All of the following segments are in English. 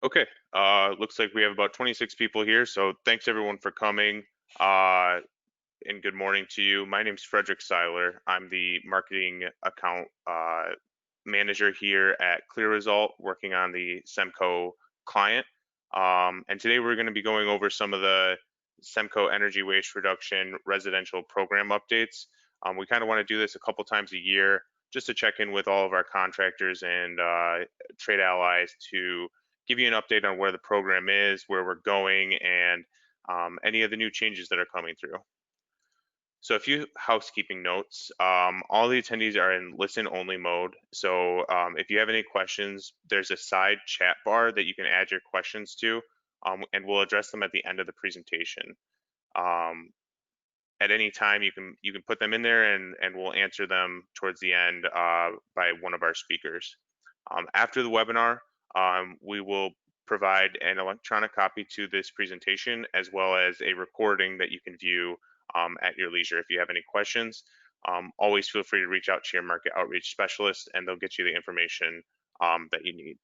Okay, looks like we have about 26 people here, so thanks everyone for coming. Uh, and good morning to you. My name's Frederick Seiler. I'm the marketing account manager here at ClearResult, working on the SEMCO client. And today we're going to be going over some of the SEMCO energy waste reduction residential program updates. We kind of want to do this a couple times a year just to check in with all of our contractors and trade allies to give you an update on where the program is, where we're going, and any of the new changes that are coming through. So a few housekeeping notes. All the attendees are in listen only mode. So if you have any questions, there's a side chat bar that you can add your questions to, and we'll address them at the end of the presentation. Um, at any time, you can put them in there, and we'll answer them towards the end by one of our speakers. After the webinar, we will provide an electronic copy to this presentation as well as a recording that you can view at your leisure. If you have any questions, always feel free to reach out to your market outreach specialist and they'll get you the information that you need.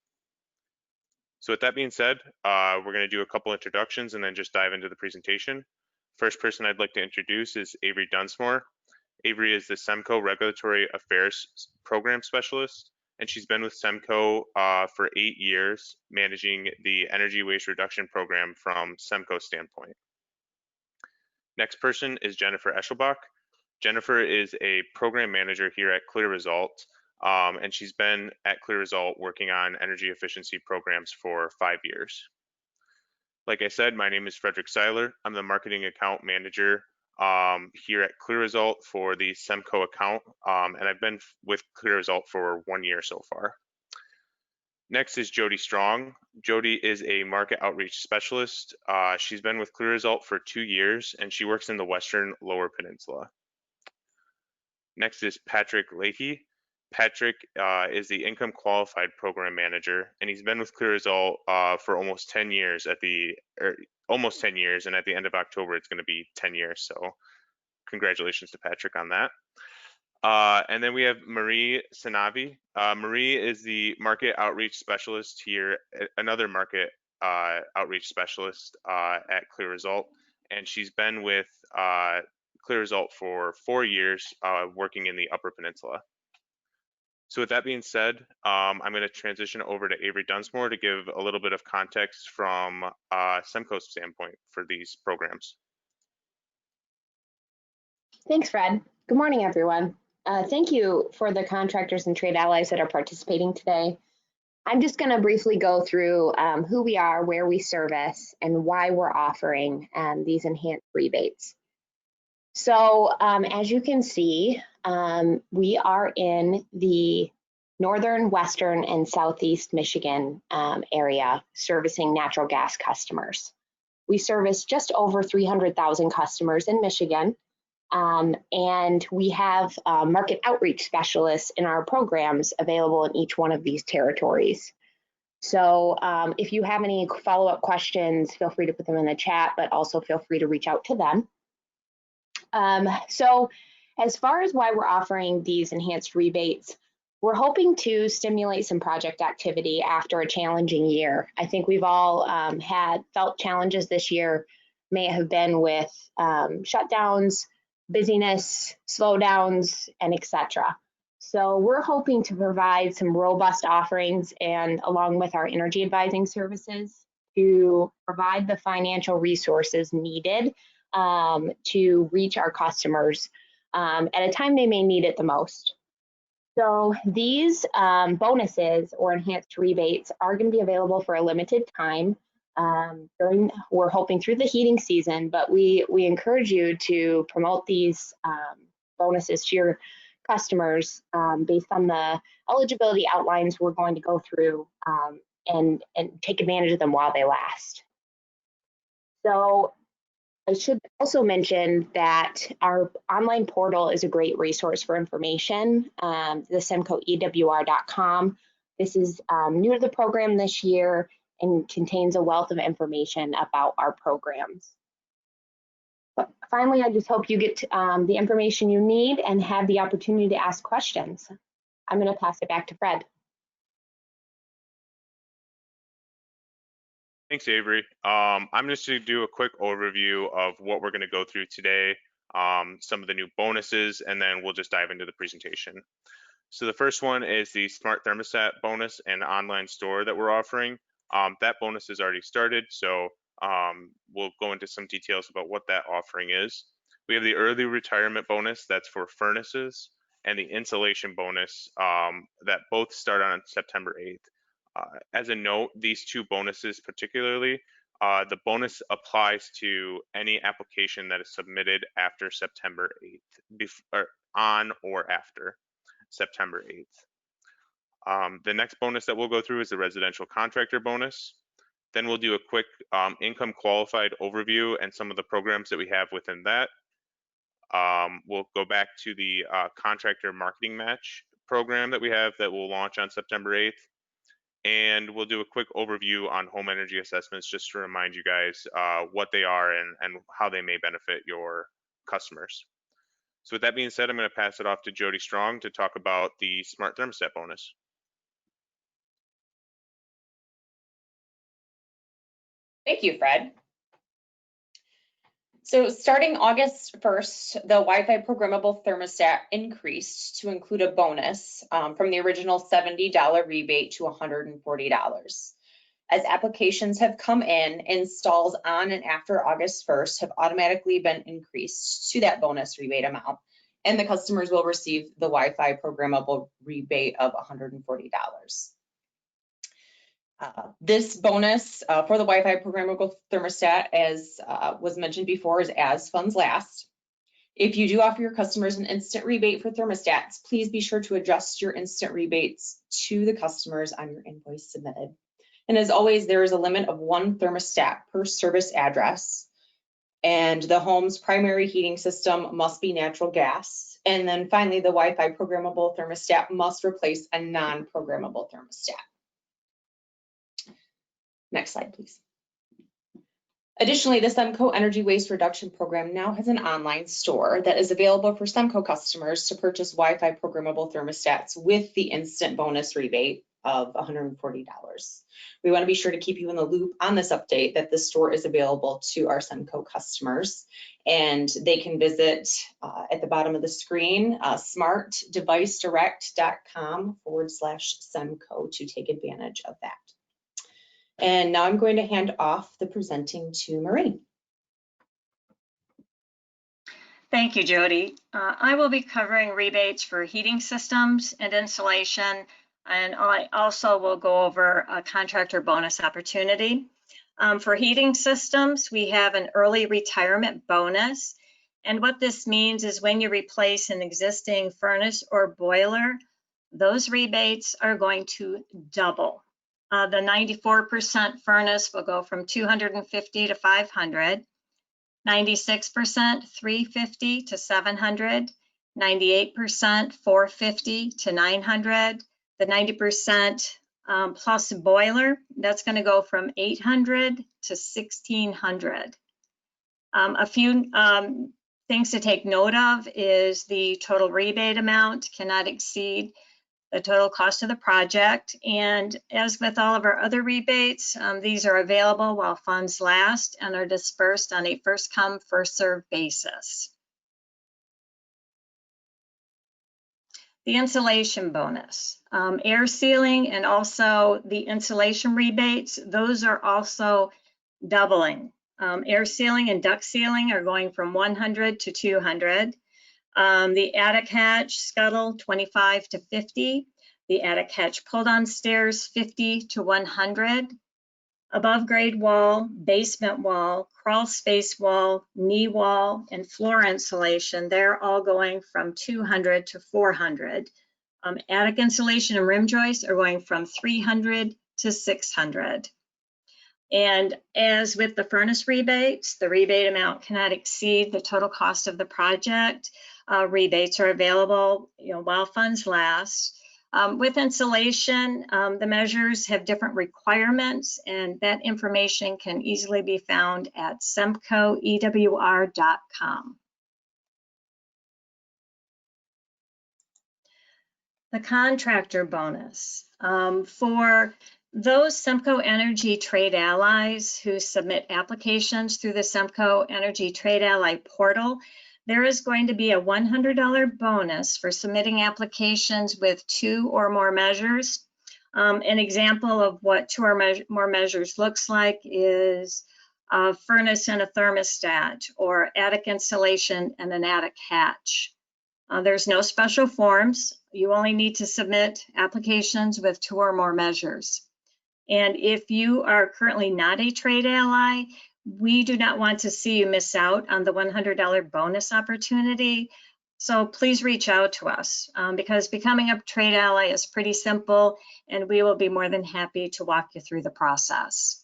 So with that being said, we're going to do a couple introductions and then just dive into the presentation. First person I'd like to introduce is Avery Dunsmore. Avery is the SEMCO Regulatory Affairs Program Specialist, and she's been with SEMCO for 8 years, managing the energy waste reduction program from SEMCO's standpoint. Next person is Jennifer Eschelbach. Jennifer is a program manager here at ClearResult, and she's been at ClearResult working on energy efficiency programs for 5 years. Like I said, my name is Frederick Seiler. I'm the marketing account manager here at ClearResult for the SEMCO account, and I've been with ClearResult for 1 year so far. Next is Jody Strong. Jody is a market outreach specialist. She's been with ClearResult for 2 years, and she works in the Western Lower Peninsula. Next is Patrick Leahy. Patrick is the income qualified program manager, and he's been with ClearResult for almost 10 years almost 10 years, and at the end of October, it's going to be 10 years. So congratulations to Patrick on that. And then we have Marie Sanavi. Marie is the market outreach specialist here, another market outreach specialist at ClearResult, and she's been with ClearResult for 4 years, working in the Upper Peninsula. So with that being said, I'm going to transition over to Avery Dunsmore to give a little bit of context from SEMCO's standpoint for these programs. Thanks, Fred. Good morning, everyone. Thank you for the contractors and trade allies that are participating today. I'm just going to briefly go through who we are, where we service, and why we're offering these enhanced rebates. So as you can see, we are in the northern, western, and southeast Michigan area servicing natural gas customers. We service just over 300,000 customers in Michigan, and we have market outreach specialists in our programs available in each one of these territories. So if you have any follow-up questions, feel free to put them in the chat, but also feel free to reach out to them. So as far as why we're offering these enhanced rebates, we're hoping to stimulate some project activity after a challenging year. I think we've all felt challenges this year, may have been with shutdowns, busyness, slowdowns, and etc. So we're hoping to provide some robust offerings and along with our energy advising services to provide the financial resources needed to reach our customers at a time they may need it the most. So these bonuses or enhanced rebates are going to be available for a limited time. We're hoping through the heating season, but we encourage you to promote these bonuses to your customers based on the eligibility outlines we're going to go through and take advantage of them while they last. So I should also mention that our online portal is a great resource for information, the SEMCOEWR.com. This is new to the program this year and contains a wealth of information about our programs. But finally, I just hope you get the information you need and have the opportunity to ask questions. I'm going to pass it back to Fred. Thanks, Avery. I'm just going to do a quick overview of what we're going to go through today, some of the new bonuses, and then we'll just dive into the presentation. So the first one is the Smart Thermostat bonus and online store that we're offering. That bonus has already started, so we'll go into some details about what that offering is. We have the early retirement bonus that's for furnaces, and the insulation bonus that both start on September 8th. As a note, these two bonuses particularly, the bonus applies to any application that is submitted after September 8th, or on or after September 8th. The next bonus that we'll go through is the residential contractor bonus. Then we'll do a quick income qualified overview and some of the programs that we have within that. We'll go back to the contractor marketing match program that we have that will launch on September 8th. And we'll do a quick overview on home energy assessments just to remind you guys what they are and how they may benefit your customers. So with that being said, I'm going to pass it off to Jody Strong to talk about the Smart Thermostat bonus. Thank you, Fred. So starting August 1st, the Wi-Fi programmable thermostat increased to include a bonus from the original $70 rebate to $140. As applications have come in, installs on and after August 1st have automatically been increased to that bonus rebate amount, and the customers will receive the Wi-Fi programmable rebate of $140. This bonus for the Wi-Fi programmable thermostat, as was mentioned before, is as funds last. If you do offer your customers an instant rebate for thermostats, please be sure to adjust your instant rebates to the customers on your invoice submitted. And as always, there is a limit of one thermostat per service address. And the home's primary heating system must be natural gas. And then finally, the Wi-Fi programmable thermostat must replace a non-programmable thermostat. Next slide, please. Additionally, the SEMCO Energy Waste Reduction Program now has an online store that is available for SEMCO customers to purchase Wi-Fi programmable thermostats with the instant bonus rebate of $140. We want to be sure to keep you in the loop on this update that the store is available to our SEMCO customers, and they can visit at the bottom of the screen, smartdevicedirect.com/SEMCO to take advantage of that. And now I'm going to hand off the presenting to Marie. Thank you, Jody. I will be covering rebates for heating systems and insulation, and I also will go over a contractor bonus opportunity. For heating systems, we have an early retirement bonus. And what this means is when you replace an existing furnace or boiler, those rebates are going to double. The 94% furnace will go from $250 to $500, 96% $350 to $700, 98% $450 to $900. The 90% plus boiler, that's going to go from $800 to $1,600. A few things to take note of is the total rebate amount cannot exceed the total cost of the project. And as with all of our other rebates, these are available while funds last and are dispersed on a first come, first served basis. The insulation bonus, air sealing and also the insulation rebates, those are also doubling. Air sealing and duct sealing are going from $100 to $200. The attic hatch scuttle, $25 to $50. The attic hatch pull down stairs, $50 to $100. Above grade wall, basement wall, crawl space wall, knee wall, and floor insulation, they're all going from $200 to $400. Attic insulation and rim joists are going from $300 to $600. And as with the furnace rebates, the rebate amount cannot exceed the total cost of the project. Rebates are available, while funds last. With insulation, the measures have different requirements, and that information can easily be found at semcoewr.com. The contractor bonus. For those SEMCO Energy Trade Allies who submit applications through the SEMCO Energy Trade Ally portal, there is going to be a $100 bonus for submitting applications with 2 or more measures. An example of what 2 or more measures looks like is a furnace and a thermostat, or attic insulation and an attic hatch. There's no special forms. You only need to submit applications with 2 or more measures. And if you are currently not a trade ally, we do not want to see you miss out on the $100 bonus opportunity. So please reach out to us because becoming a trade ally is pretty simple, and we will be more than happy to walk you through the process.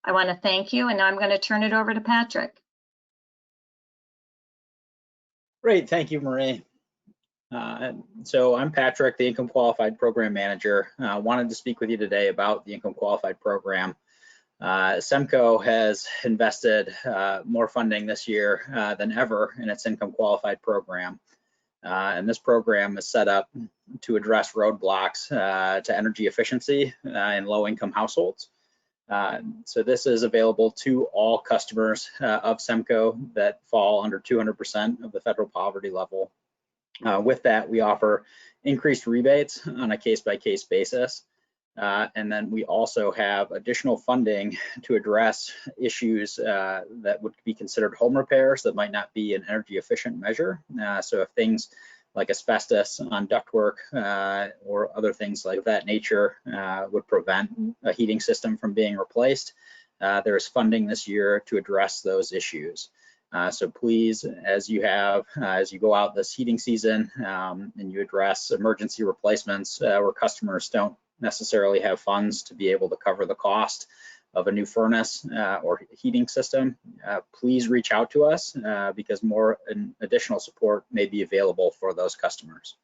I want to thank you, and now I'm going to turn it over to Patrick. Great, thank you, Marie. So I'm Patrick, the Income Qualified Program Manager. Wanted to speak with you today about the Income Qualified Program. SEMCO has invested more funding this year than ever in its Income Qualified Program. And this program is set up to address roadblocks to energy efficiency in low-income households. So this is available to all customers of SEMCO that fall under 200% of the federal poverty level. With that, we offer increased rebates on a case-by-case basis. And then we also have additional funding to address issues that would be considered home repairs that might not be an energy efficient measure. So if things like asbestos on ductwork or other things like that nature would prevent a heating system from being replaced, there is funding this year to address those issues. So please, as you go out this heating season and you address emergency replacements where customers don't necessarily have funds to be able to cover the cost of a new furnace or heating system, please reach out to us because more and additional support may be available for those customers.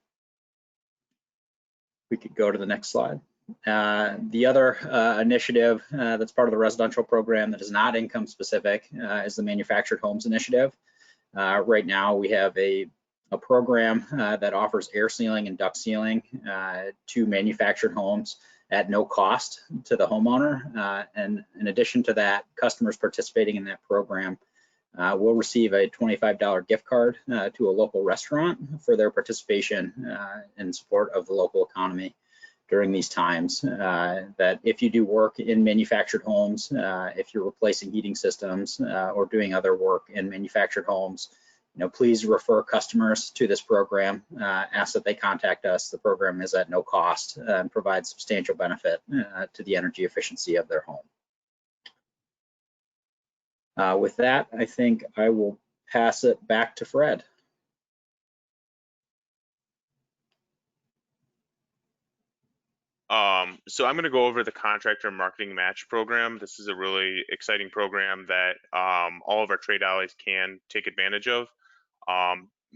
We could go to the next slide. The other initiative that's part of the residential program that is not income specific is the Manufactured Homes Initiative. Right now we have a program that offers air sealing and duct sealing to manufactured homes at no cost to the homeowner. And in addition to that, customers participating in that program will receive a $25 gift card to a local restaurant for their participation in support of the local economy during these times. That if you do work in manufactured homes, if you're replacing heating systems or doing other work in manufactured homes, please refer customers to this program. Ask that they contact us. The program is at no cost and provides substantial benefit to the energy efficiency of their home. With that, I think I will pass it back to Fred. So I'm going to go over the contractor marketing match program. This is a really exciting program that all of our trade allies can take advantage of.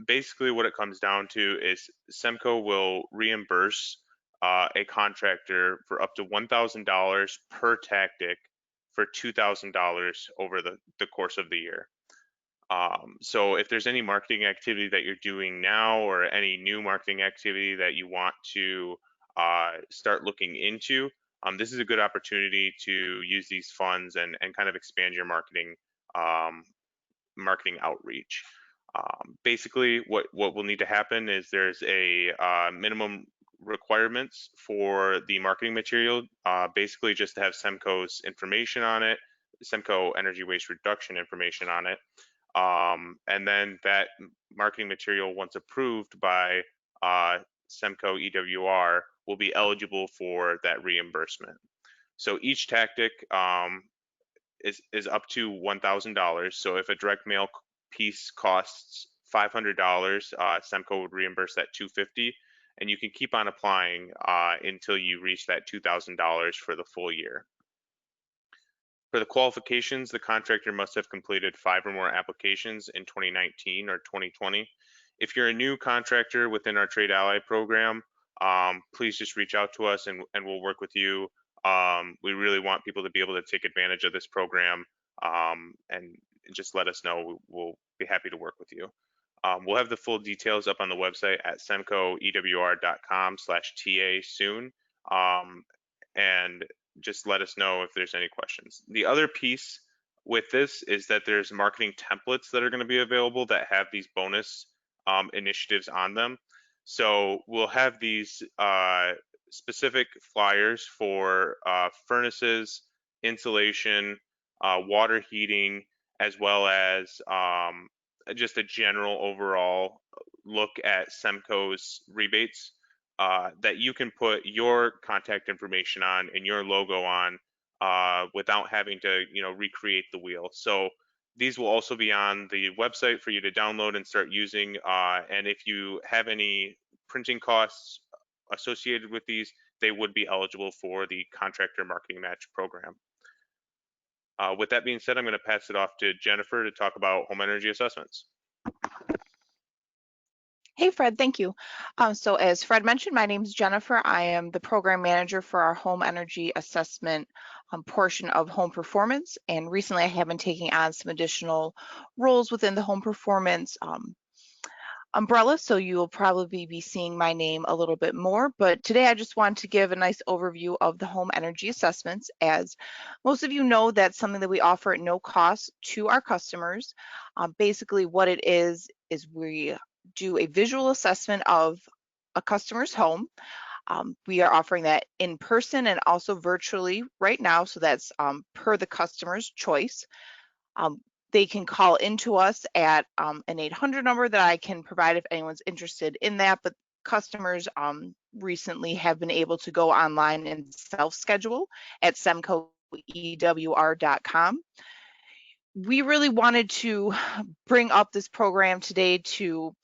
Basically what it comes down to is SEMCO will reimburse a contractor for up to $1,000 per tactic for $2,000 over the course of the year. So if there's any marketing activity that you're doing now or any new marketing activity that you want to start looking into, this is a good opportunity to use these funds and kind of expand your marketing outreach. Basically, what will need to happen is there's a minimum requirements for the marketing material, basically just to have SEMCO's information on it, SEMCO energy waste reduction information on it. And then that marketing material, once approved by SEMCO EWR, will be eligible for that reimbursement. So each tactic is up to $1,000. So if a direct mail piece costs $500, SEMCO would reimburse that $250, and you can keep on applying until you reach that $2,000 for the full year. For the qualifications, the contractor must have completed 5 or more applications in 2019 or 2020. If you're a new contractor within our Trade Ally program, please just reach out to us and we'll work with you. We really want people to be able to take advantage of this program, and just let us know. We'll be happy to work with you. We'll have the full details up on the website at semcoewr.com/TA soon. and just let us know if there's any questions. The other piece with this is that there's marketing templates that are going to be available that have these bonus initiatives on them. So we'll have these specific flyers for furnaces, insulation, water heating, as well as just a general overall look at SEMCO's rebates that you can put your contact information on and your logo on without having to, recreate the wheel. So these will also be on the website for you to download and start using. And if you have any printing costs associated with these, they would be eligible for the contractor marketing match program. With that being said, I'm going to pass it off to Jennifer to talk about home energy assessments. Hey, Fred, thank you. So as Fred mentioned, my name is Jennifer. I am the program manager for our home energy assessment portion of home performance. And recently I have been taking on some additional roles within the home performance umbrella. So you will probably be seeing my name a little bit more. But today I just want to give a nice overview of the home energy assessments. As most of you know, that's something that we offer at no cost to our customers. Basically what it is we do a visual assessment of a customer's home. We are offering that in person and also virtually right now, so that's per the customer's choice. They can call into us at an 800 number that I can provide if anyone's interested in that, but customers recently have been able to go online and self-schedule at semcoewr.com. We really wanted to bring up this program today to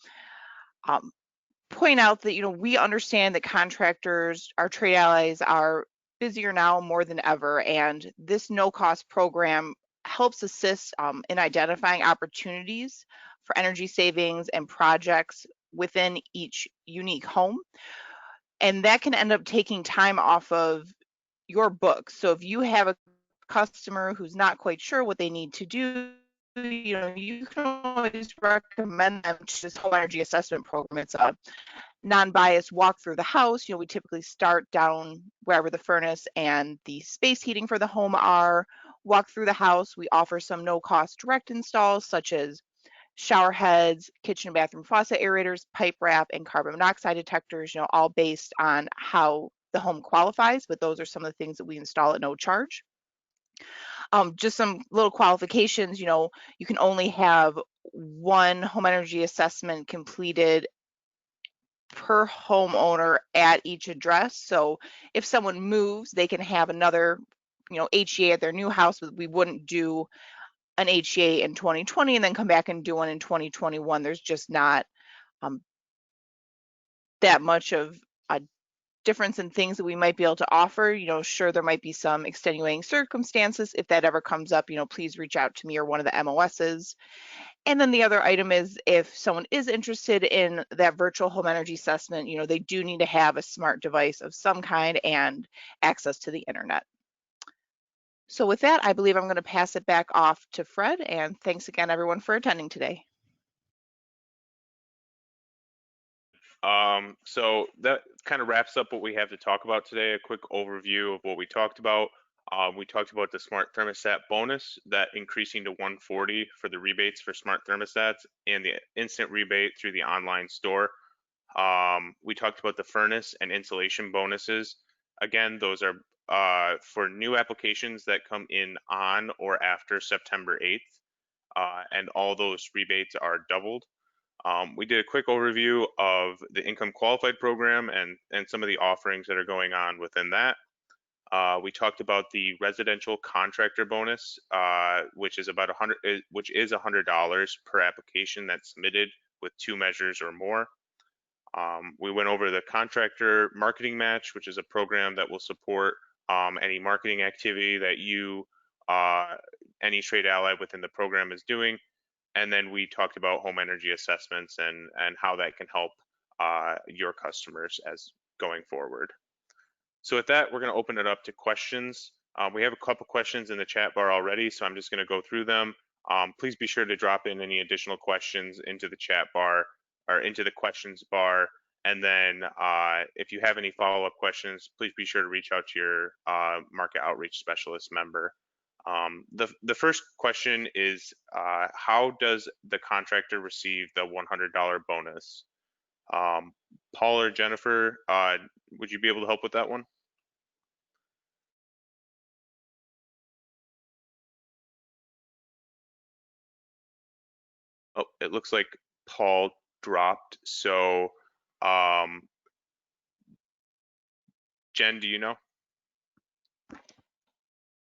point out that, we understand that contractors, our trade allies, are busier now more than ever, and this no-cost program helps assist in identifying opportunities for energy savings and projects within each unique home. And that can end up taking time off of your book. So if you have a customer who's not quite sure what they need to do, you can always recommend them to this home energy assessment program. It's a non-biased walk through the house. We typically start down wherever the furnace and the space heating for the home are, walk through the house. We offer some no-cost direct installs such as shower heads, kitchen and bathroom faucet aerators, pipe wrap, and carbon monoxide detectors, all based on how the home qualifies, but those are some of the things that we install at no charge. Just some little qualifications, you can only have one home energy assessment completed per homeowner at each address. So if someone moves, they can have another, HEA at their new house, but we wouldn't do an HEA in 2020 and then come back and do one in 2021. There's just not that much of a difference in things that we might be able to offer. Sure, there might be some extenuating circumstances. If that ever comes up, please reach out to me or one of the MOSs. And then the other item is if someone is interested in that virtual home energy assessment, they do need to have a smart device of some kind and access to the internet. So with that, I believe I'm going to pass it back off to Fred, and thanks again everyone for attending today. So that kind of wraps up what we have to talk about today. A quick overview of what we talked about. We talked about the smart thermostat bonus, that increasing to 140 for the rebates for smart thermostats and the instant rebate through the online store. We talked about the furnace and insulation bonuses. Again, those are for new applications that come in on or after September 8th, and all those rebates are doubled. We did a quick overview of the income qualified program and some of the offerings that are going on within that. We talked about the residential contractor bonus, which is about $100 per application that's submitted with 2 measures or more. We went over the contractor marketing match, which is a program that will support any marketing activity that any trade ally within the program is doing. And then we talked about home energy assessments and how that can help your customers as going forward. So with that, we're going to open it up to questions. We have a couple questions in the chat bar already, so I'm just going to go through them. Please be sure to drop in any additional questions into the chat bar or into the questions bar And then if you have any follow-up questions, please be sure to reach out to your market outreach specialist member. The first question is, how does the contractor receive the $100 bonus? Paul or Jennifer, would you be able to help with that one? Oh, it looks like Paul dropped. So, Jen, do you know?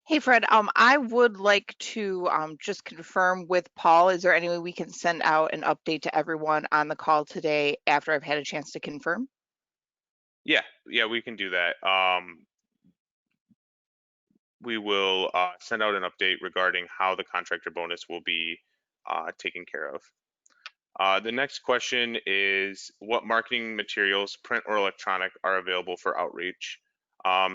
Hey, Fred, I would like to just confirm with Paul, is there any way we can send out an update to everyone on the call today after I've had a chance to confirm? Yeah, we can do that. We will send out an update regarding how the contractor bonus will be taken care of. The next question is, what marketing materials, print or electronic, are available for outreach?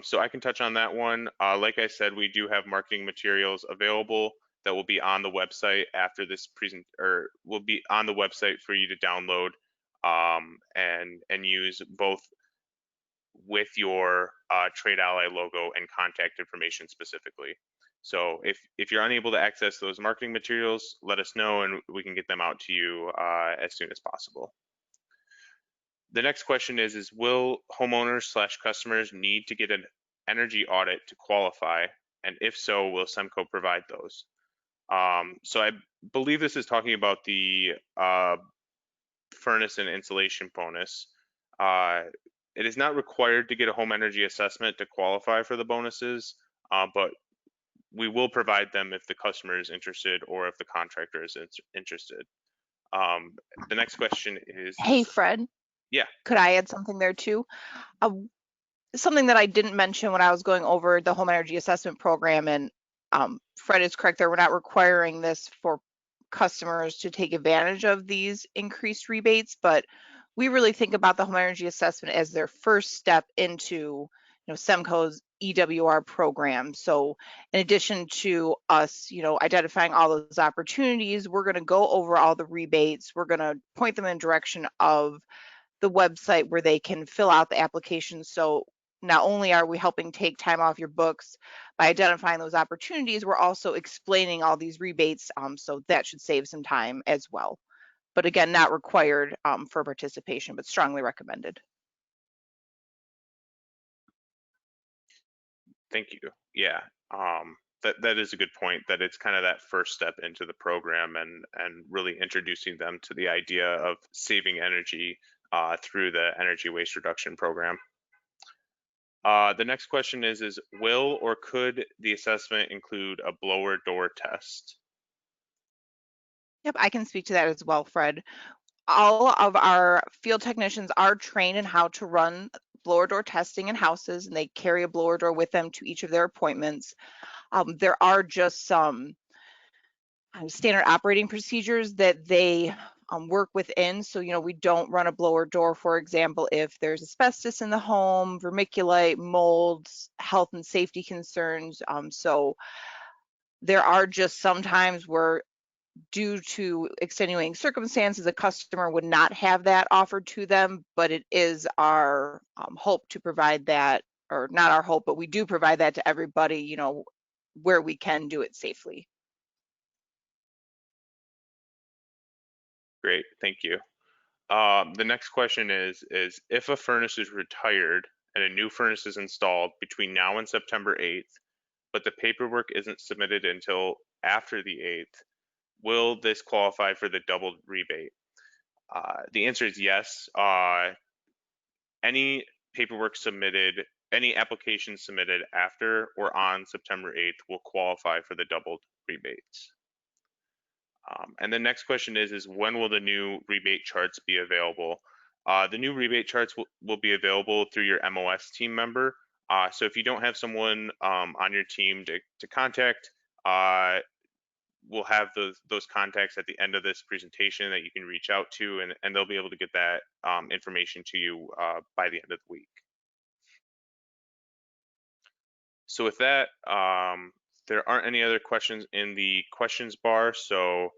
So I can touch on that one. Like I said, we do have marketing materials available that will be on the website after this or will be on the website for you to download and use both with your Trade Ally logo and contact information specifically. So if you're unable to access those marketing materials, let us know and we can get them out to you as soon as possible. The next question is will homeowners / customers need to get an energy audit to qualify? And if so, will SEMCO provide those? So I believe this is talking about the furnace and insulation bonus. It is not required to get a home energy assessment to qualify for the bonuses, but we will provide them if the customer is interested or if the contractor is interested. The next question is, Hey, Fred. Yeah. Could I add something there too? Something that I didn't mention when I was going over the home energy assessment program, and Fred is correct there, we're not requiring this for customers to take advantage of these increased rebates, but we really think about the home energy assessment as their first step into SEMCO's EWR program. So in addition to us, identifying all those opportunities, we're going to go over all the rebates. We're going to point them in direction of the website where they can fill out the application. So not only are we helping take time off your books by identifying those opportunities, we're also explaining all these rebates. So that should save some time as well. But again, not required for participation, but strongly recommended. Thank you. Yeah, that is a good point, that it's kind of that first step into the program and really introducing them to the idea of saving energy through the energy waste reduction program. The next question is will or could the assessment include a blower door test? Yep, I can speak to that as well, Fred. All of our field technicians are trained in how to run blower door testing in houses, and they carry a blower door with them to each of their appointments. There are just some standard operating procedures that they work within. So, we don't run a blower door, for example, if there's asbestos in the home, vermiculite, molds, health and safety concerns. So there are just some times where, due to extenuating circumstances, a customer would not have that offered to them, but it is our hope to provide that, or not our hope, but we do provide that to everybody, where we can do it safely. Great, thank you. The next question is if a furnace is retired and a new furnace is installed between now and September 8th, but the paperwork isn't submitted until after the 8th, will this qualify for the doubled rebate? The answer is yes. Any paperwork submitted, any application submitted after or on September 8th will qualify for the doubled rebates. And the next question is when will the new rebate charts be available? The new rebate charts will be available through your MOS team member. So if you don't have someone on your team to contact, we'll have those contacts at the end of this presentation that you can reach out to, and they'll be able to get that information to you by the end of the week. So with that, there aren't any other questions in the questions bar. So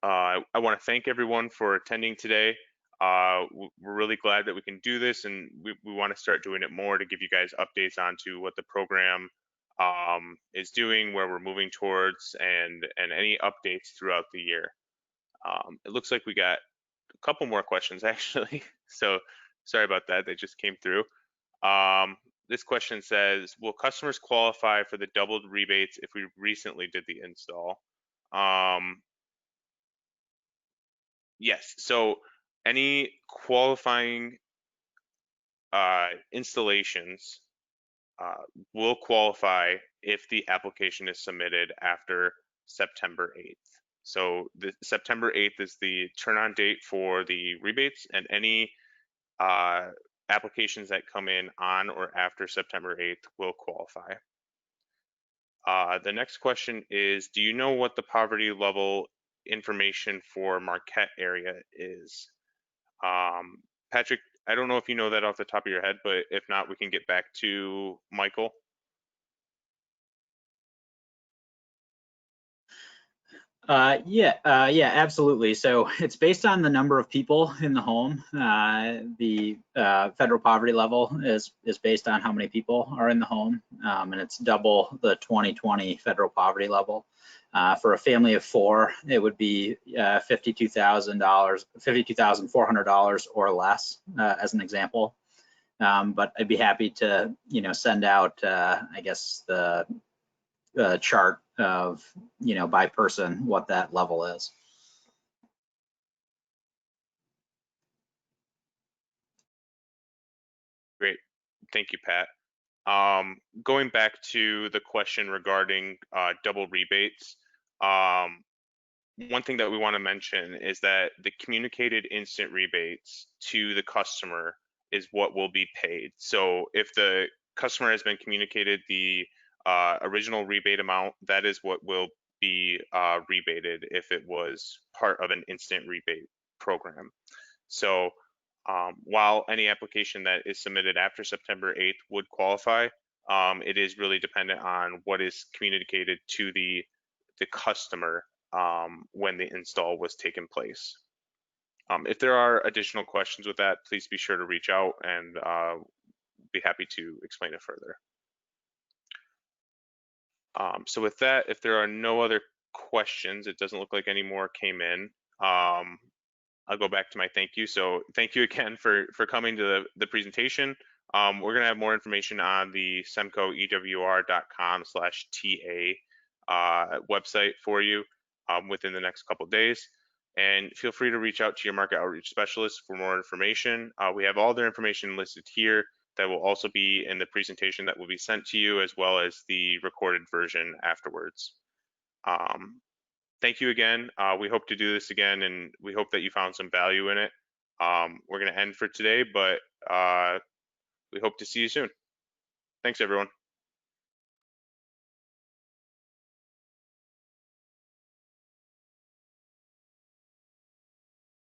I want to thank everyone for attending today. We're really glad that we can do this, and we want to start doing it more to give you guys updates onto what the program is doing, where we're moving towards, and any updates throughout the year. It looks like we got a couple more questions actually. So sorry about that, they just came through. This question says, will customers qualify for the doubled rebates if we recently did the install? Yes, so any qualifying installations will qualify if the application is submitted after September 8th. So the September 8th is the turn on date for the rebates, and any applications that come in on or after September 8th will qualify. The next question is, do you know what the poverty level information for Marquette area is? Patrick, I don't know if you know that off the top of your head, but if not, we can get back to Michael. Yeah, absolutely. So it's based on the number of people in the home. The federal poverty level is based on how many people are in the home, and it's double the 2020 federal poverty level. For a family of 4, it would be $52,000, $52,400 or less, as an example. But I'd be happy to, send out, I guess, the chart of, by person, what that level is. Great, thank you, Pat. Going back to the question regarding double rebates, one thing that we want to mention is that the communicated instant rebates to the customer is what will be paid. So if the customer has been communicated the original rebate amount, that is what will be rebated if it was part of an instant rebate program. So while any application that is submitted after September 8th would qualify, it is really dependent on what is communicated to the customer when the install was taking place. If there are additional questions with that, please be sure to reach out, and be happy to explain it further. So with that, if there are no other questions, it doesn't look like any more came in. I'll go back to my thank you. So thank you again for coming to the presentation. We're going to have more information on the semcoewr.com/TA website for you within the next couple of days. And feel free to reach out to your market outreach specialist for more information. We have all their information listed here that will also be in the presentation that will be sent to you, as well as the recorded version afterwards. Thank you again. We hope to do this again, and we hope that you found some value in it. We're going to end for today, but we hope to see you soon. Thanks, everyone.